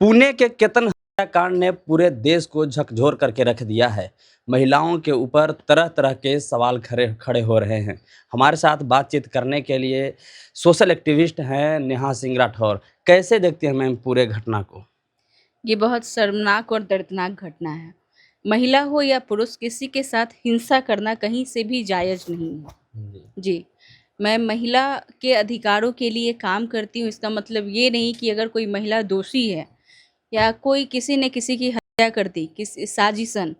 पुणे के केतन हत्याकांड ने पूरे देश को झकझोर करके रख दिया है। महिलाओं के ऊपर तरह तरह के सवाल खड़े खड़े हो रहे हैं। हमारे साथ बातचीत करने के लिए सोशल एक्टिविस्ट हैं नेहा सिंह राठौर। कैसे देखते हैं मैम पूरे घटना को? ये बहुत शर्मनाक और दर्दनाक घटना है। महिला हो या पुरुष, किसी के साथ हिंसा करना कहीं से भी जायज़ नहीं है। जी, मैं महिला के अधिकारों के लिए काम करती हूँ। इसका मतलब ये नहीं कि अगर कोई महिला दोषी है या कोई किसी ने किसी की हत्या कर दी किसी साजिशन,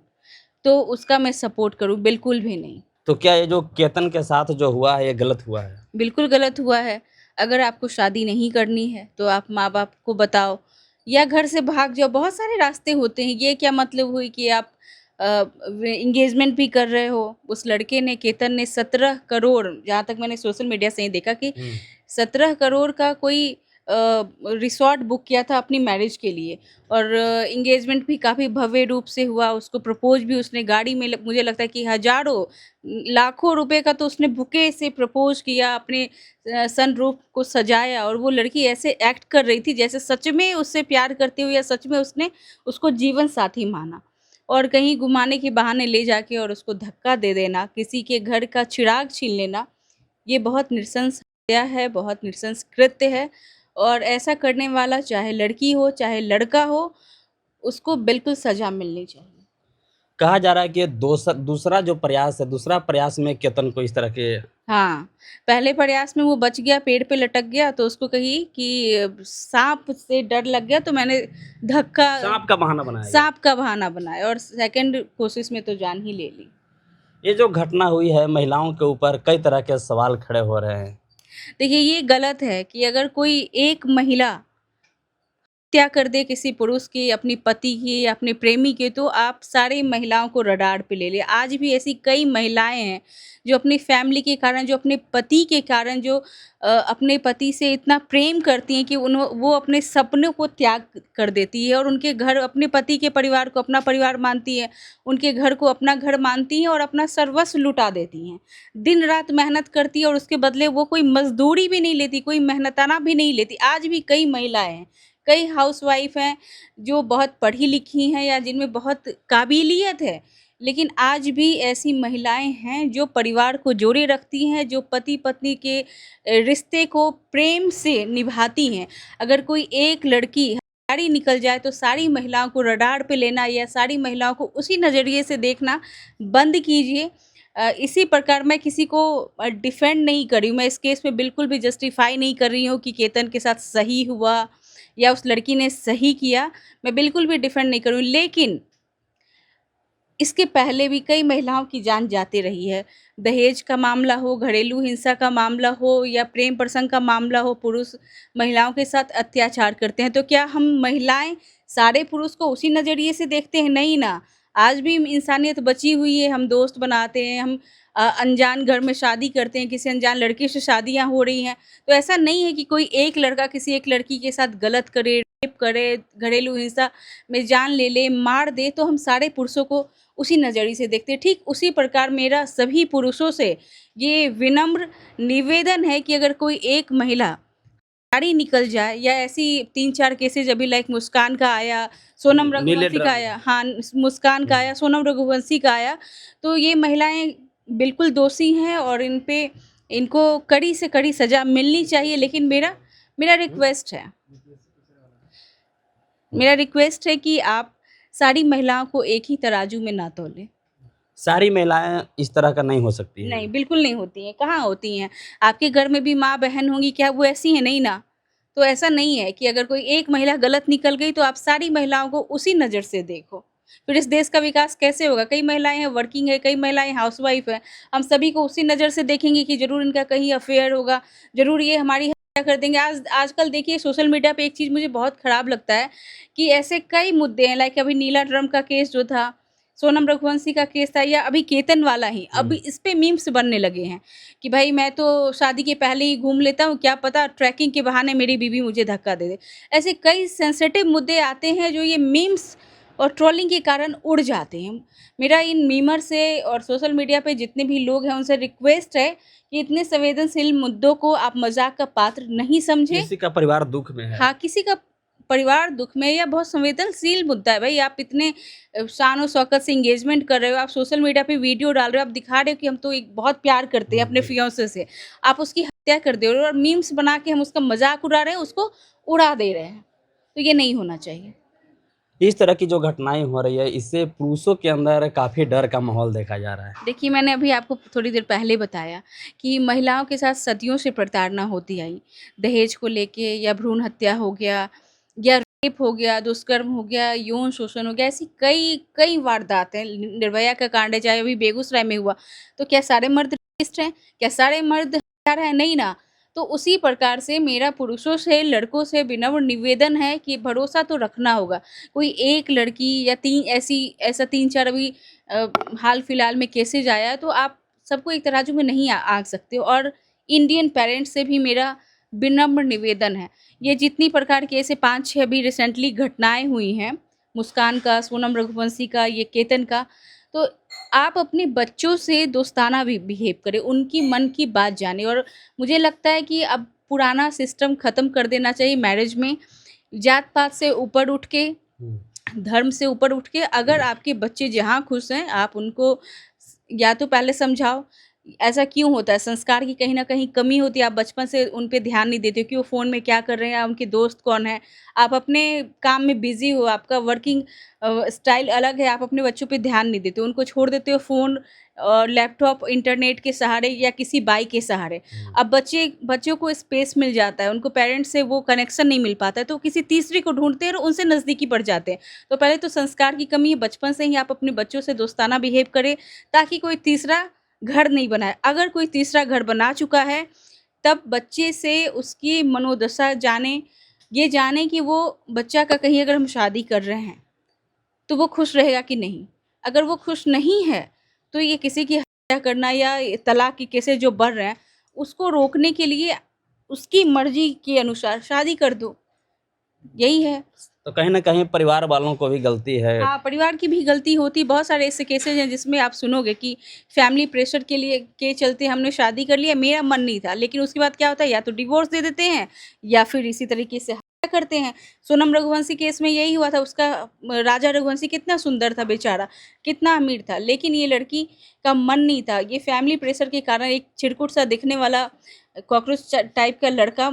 तो उसका मैं सपोर्ट करूँ, बिल्कुल भी नहीं। तो क्या ये जो केतन के साथ जो हुआ है ये गलत हुआ है? बिल्कुल गलत हुआ है। अगर आपको शादी नहीं करनी है तो आप माँ-बाप को बताओ या घर से भाग जाओ। बहुत सारे रास्ते होते हैं। ये क्या मतलब हुई कि आप एंगेजमेंट भी कर रहे हो। उस लड़के ने, केतन ने 17 करोड़, जहाँ तक मैंने सोशल मीडिया से ही देखा कि 17 करोड़ का कोई रिसॉर्ट बुक किया था अपनी मैरिज के लिए और एंगेजमेंट भी काफ़ी भव्य रूप से हुआ। उसको प्रपोज़ भी उसने गाड़ी में मुझे लगता है कि हज़ारों लाखों रुपए का तो उसने बुके से प्रपोज़ किया, अपने सनरूफ को सजाया और वो लड़की ऐसे एक्ट कर रही थी जैसे सच में उससे प्यार करती हो या सच में उसने उसको जीवन साथी माना। और कहीं घुमाने के बहाने ले जाके और उसको धक्का दे देना, किसी के घर का चिराग छीन लेना, ये बहुत नृशंस हत्या है, बहुत नृशंस कृत्य है। और ऐसा करने वाला चाहे लड़की हो, चाहे लड़का हो, उसको बिल्कुल सज़ा मिलनी चाहिए। कहा जा रहा है कि ये दूसरा जो प्रयास है, दूसरा प्रयास में केतन को इस तरह के हाँ, पहले प्रयास में वो बच गया, पेड़ पे लटक गया तो उसको कही कि साँप से डर लग गया तो मैंने धक्का सांप का बहाना बनाया गया। साँप का बहाना बनाया और सेकंड कोशिश में तो जान ही ले ली। ये जो घटना हुई है महिलाओं के ऊपर कई तरह के सवाल खड़े हो रहे हैं। देखिए, ये गलत है कि अगर कोई एक महिला हत्या कर दे किसी पुरुष की, अपनी पति की या अपने प्रेमी की, तो आप सारी महिलाओं को रडार पे ले लें। आज भी ऐसी कई महिलाएँ हैं, जो अपनी फैमिली के कारण, जो अपने पति के कारण, जो अपने पति से इतना प्रेम करती हैं कि वो अपने सपनों को त्याग कर देती है और उनके घर, अपने पति के परिवार को अपना परिवार मानती हैं, उनके घर को अपना घर मानती हैं और अपना सर्वस्व लुटा देती हैं। दिन-रात मेहनत करती है और उसके बदले वो कोई मज़दूरी भी नहीं लेती, कोई मेहनताना भी नहीं लेती। आज भी कई महिलाएँ हैं, कई हाउसवाइफ हैं जो बहुत पढ़ी-लिखी हैं या जिनमें बहुत काबिलियत है, लेकिन आज भी ऐसी महिलाएँ हैं जो परिवार को जोड़े रखती हैं, जो पति-पत्नी के रिश्ते को प्रेम से निभाती हैं। अगर कोई एक लड़की हत्यारी निकल जाए तो सारी महिलाओं को रडार पे लेना या सारी महिलाओं को उसी नज़रिए से देखना बंद कीजिए। इसी प्रकार मैं किसी को डिफेंड नहीं कर रही हूँ, मैं इस केस में बिल्कुल भी जस्टिफाई नहीं कर रही हूँ कि केतन के साथ सही हुआ या उस लड़की ने सही किया, मैं बिल्कुल भी डिफेंड नहीं कर रही हूँ। लेकिन इसके पहले भी कई महिलाओं की जान जाती रही है। दहेज का मामला हो, घरेलू हिंसा का मामला हो या प्रेम प्रसंग का मामला हो, पुरुष महिलाओं के साथ अत्याचार करते हैं। तो क्या हम महिलाएँ सारे पुरुष को उसी नज़रिए से देखते हैं? नहीं ना। आज भी इंसानियत बची हुई है, हम दोस्त बनाते हैं, हम अनजान घर में शादी करते हैं, किसी अनजान लड़के से शादियाँ हो रही हैं। तो ऐसा नहीं है कि कोई एक लड़का किसी एक लड़की के साथ गलत करे, रेप करे, घरेलू हिंसा में जान ले ले, मार दे, तो हम सारे पुरुषों को उसी नज़रिए से देखते हैं। ठीक उसी प्रकार मेरा सभी पुरुषों से ये विनम्र निवेदन है कि अगर कोई एक महिला गाड़ी निकल जाए या ऐसी 3-4 केसेज़ अभी लाइक मुस्कान का आया, सोनम नीले रघुवंशी का ड्रम आया, हाँ, मुस्कान का आया, सोनम रघुवंशी का आया, तो ये महिलाएँ बिल्कुल दोषी हैं और इनको कड़ी से कड़ी सज़ा मिलनी चाहिए। लेकिन मेरा मेरा रिक्वेस्ट है मेरा रिक्वेस्ट है कि आप सारी महिलाओं को एक ही तराजू में ना तौलें। सारी महिलाएं इस तरह का नहीं हो सकती नहीं, हैं। बिल्कुल नहीं होती हैं, कहाँ होती हैं? आपके घर में भी माँ-बहन होंगी, क्या वो ऐसी हैं? नहीं ना। तो ऐसा नहीं है कि अगर कोई एक महिला गलत निकल गई तो आप सारी महिलाओं को उसी नज़र से देखो। फिर इस देश का विकास कैसे होगा? कई महिलाएँ हैं वर्किंग है, कई महिलाएँ हाउसवाइफ़ हैं। हम सभी को उसी नज़र से देखेंगे कि ज़रूर इनका कहीं अफ़ेयर होगा, ज़रूर ये हमारी हत्या कर देंगे। आजकल देखिए सोशल मीडिया पे एक चीज़ मुझे बहुत खराब लगता है कि ऐसे कई मुद्दे हैं, लाइक अभी नीला ड्रम का केस जो था, सोनम रघुवंशी का केस था या अभी केतन वाला ही, अभी इस पे मीम्स बनने लगे हैं कि भाई मैं तो शादी के पहले ही घूम लेता हूँ, क्या पता ट्रैकिंग के बहाने मेरी बीवी मुझे धक्का दे दे। ऐसे कई सेंसिटिव मुद्दे आते हैं जो ये मीम्स और ट्रोलिंग के कारण उड़ जाते हैं। मेरा इन मीमर से और सोशल मीडिया पे जितने भी लोग हैं उनसे रिक्वेस्ट है कि इतने संवेदनशील मुद्दों को आप मज़ाक का पात्र नहीं समझें। किसी का परिवार दुख में है। हाँ, किसी का परिवार दुख में या बहुत संवेदनशील मुद्दा है भाई। आप इतने शान और शौकत से एंगेजमेंट कर रहे हो, आप सोशल मीडिया पे वीडियो डाल रहे हो, आप दिखा रहे हो कि हम तो एक बहुत प्यार करते हैं अपने फियांसे से। आप उसकी हत्या कर दे रहे हो और मीम्स बना के हम उसका मज़ाक उड़ा रहे हैं, उसको उड़ा दे रहे हैं। तो ये नहीं होना चाहिए। इस तरह की जो घटनाएँ हो रही है, इससे पुरुषों के अंदर काफ़ी डर का माहौल देखा जा रहा है। देखिए, मैंने अभी आपको थोड़ी देर पहले बताया कि महिलाओं के साथ सदियों से प्रताड़ना होती आई। दहेज को लेके या भ्रूण हत्या हो गया या रेप हो गया, दुष्कर्म हो गया, यौन शोषण हो गया, ऐसी कई कई वारदातें। निर्भया का कांड है, चाहे अभी बेगूसराय में हुआ। तो क्या सारे मर्द रेपिस्ट हैं? क्या सारे मर्द हत्यारा हैं? नहीं ना। तो उसी प्रकार से मेरा पुरुषों से, लड़कों से विनम्र निवेदन है कि भरोसा तो रखना होगा। कोई एक लड़की या ऐसा 3-4 अभी हाल-फिलहाल में केसेज़ आया है, तो आप सबको एक तराजू में नहीं आँक सकते हो। और इंडियन पेरेंट्स से भी मेरा विनम्र निवेदन है, ये जितनी प्रकार के ऐसे 5-6 अभी रिसेंटली घटनाएँ हुई हैं, मुस्कान का, सोनम रघुवंशी का, ये केतन का, तो आप अपने बच्चों से दोस्ताना भी बिहेव करें, उनकी मन की बात जानें। और मुझे लगता है कि अब पुराना सिस्टम ख़त्म कर देना चाहिए मैरिज में। जात-पात से ऊपर उठ के, हुँ। धर्म से ऊपर उठ के, अगर आपके बच्चे जहाँ खुश हैं, आप उनको या तो पहले समझाओ। ऐसा क्यों होता है? संस्कार की कहीं न कहीं कमी होती है। आप बचपन से उन पे ध्यान नहीं देते हो कि वो फ़ोन में क्या कर रहे हैं या उनके दोस्त कौन हैं। आप अपने काम में बिज़ी हो, आपका वर्किंग स्टाइल अलग है, आप अपने बच्चों पे ध्यान नहीं देते हो। उनको छोड़ देते हो फ़ोन और लैपटॉप, इंटरनेट के सहारे या किसी बाई के सहारे। हुँ। अब बच्चों को स्पेस मिल जाता है, उनको पेरेंट्स से वो कनेक्शन नहीं मिल पाता है, तो किसी तीसरे को ढूँढते हैं और उनसे नज़दीकी बढ़ जाते हैं। तो पहले तो संस्कार की कमी है, बचपन से ही आप अपने बच्चों से दोस्ताना बिहेव करें, ताकि कोई तीसरा घर नहीं बनाए। अगर कोई तीसरा घर बना चुका है, तब बच्चे से उसकी मनोदशा जानें, ये जानें कि वो बच्चा का कहीं अगर हम शादी कर रहे हैं, तो वो खुश रहेगा कि नहीं? अगर वो खुश नहीं है, तो ये किसी की हत्या करना या ये तलाक के केसेज़ जो बढ़ रहे हैं, उसको रोकने के लिए उसकी मर्ज़ी के अनुसार शादी कर दो, यही है। तो कहीं न कहीं परिवार वालों को भी गलती है। हाँ, परिवार की भी गलती होती। बहुत सारे ऐसे केसेज़ हैं जिसमें आप सुनोगे कि फैमिली प्रेशर के चलते हमने शादी कर लिया, मेरा मन नहीं था। लेकिन उसके बाद क्या होता है, या तो डिवोर्स दे देते हैं या फिर इसी तरीके से हत्या करते हैं। सोनम रघुवंशी केस में यही हुआ था। उसका राजा रघुवंशी कितना सुंदर था बेचारा, कितना अमीर था, लेकिन ये लड़की का मन नहीं था। ये फैमिली प्रेशर के कारण एक चिरकुट-सा दिखने वाला कॉकरोच टाइप का लड़का,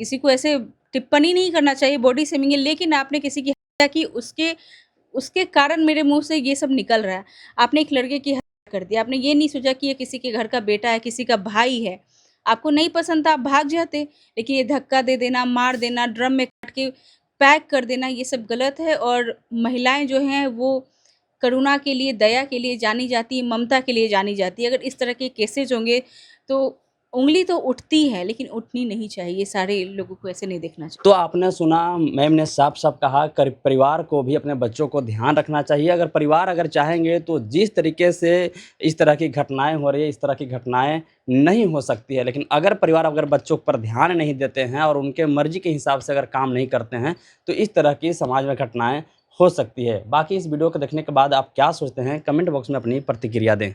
किसी को ऐसे टिप्पणी नहीं करना चाहिए, बॉडी शेमिंग है, लेकिन आपने किसी की हत्या की, उसके उसके कारण मेरे मुँह से ये सब निकल रहा है। आपने एक लड़के की हत्या कर दी, आपने ये नहीं सोचा कि ये किसी के घर का बेटा है, किसी का भाई है। आपको नहीं पसंद था, आप भाग जाते, लेकिन ये धक्का दे देना, मार देना, ड्रम में काट के पैक कर देना, ये सब गलत है। और महिलाएँ जो हैं वो करुणा के लिए, दया के लिए जानी जाती है, ममता के लिए जानी जाती है। अगर इस तरह के केसेज़ होंगे तो उँगली तो उठती है, लेकिन उठनी नहीं चाहिए। सारे लोगों को ऐसे नहीं देखना चाहिए। तो आपने सुना, मैम ने साफ-साफ कहा कर परिवार को भी अपने बच्चों को ध्यान रखना चाहिए। अगर परिवार अगर चाहेंगे तो जिस तरीके से इस तरह की घटनाएँ हो रही है, इस तरह की घटनाएँ नहीं हो सकती है। लेकिन अगर परिवार अगर बच्चों पर ध्यान नहीं देते हैं और उनके मर्ज़ी के हिसाब से अगर काम नहीं करते हैं, तो इस तरह की समाज में घटनाएँ हो सकती है। बाकी इस वीडियो को देखने के बाद आप क्या सोचते हैं? कमेंट बॉक्स में अपनी प्रतिक्रिया दें।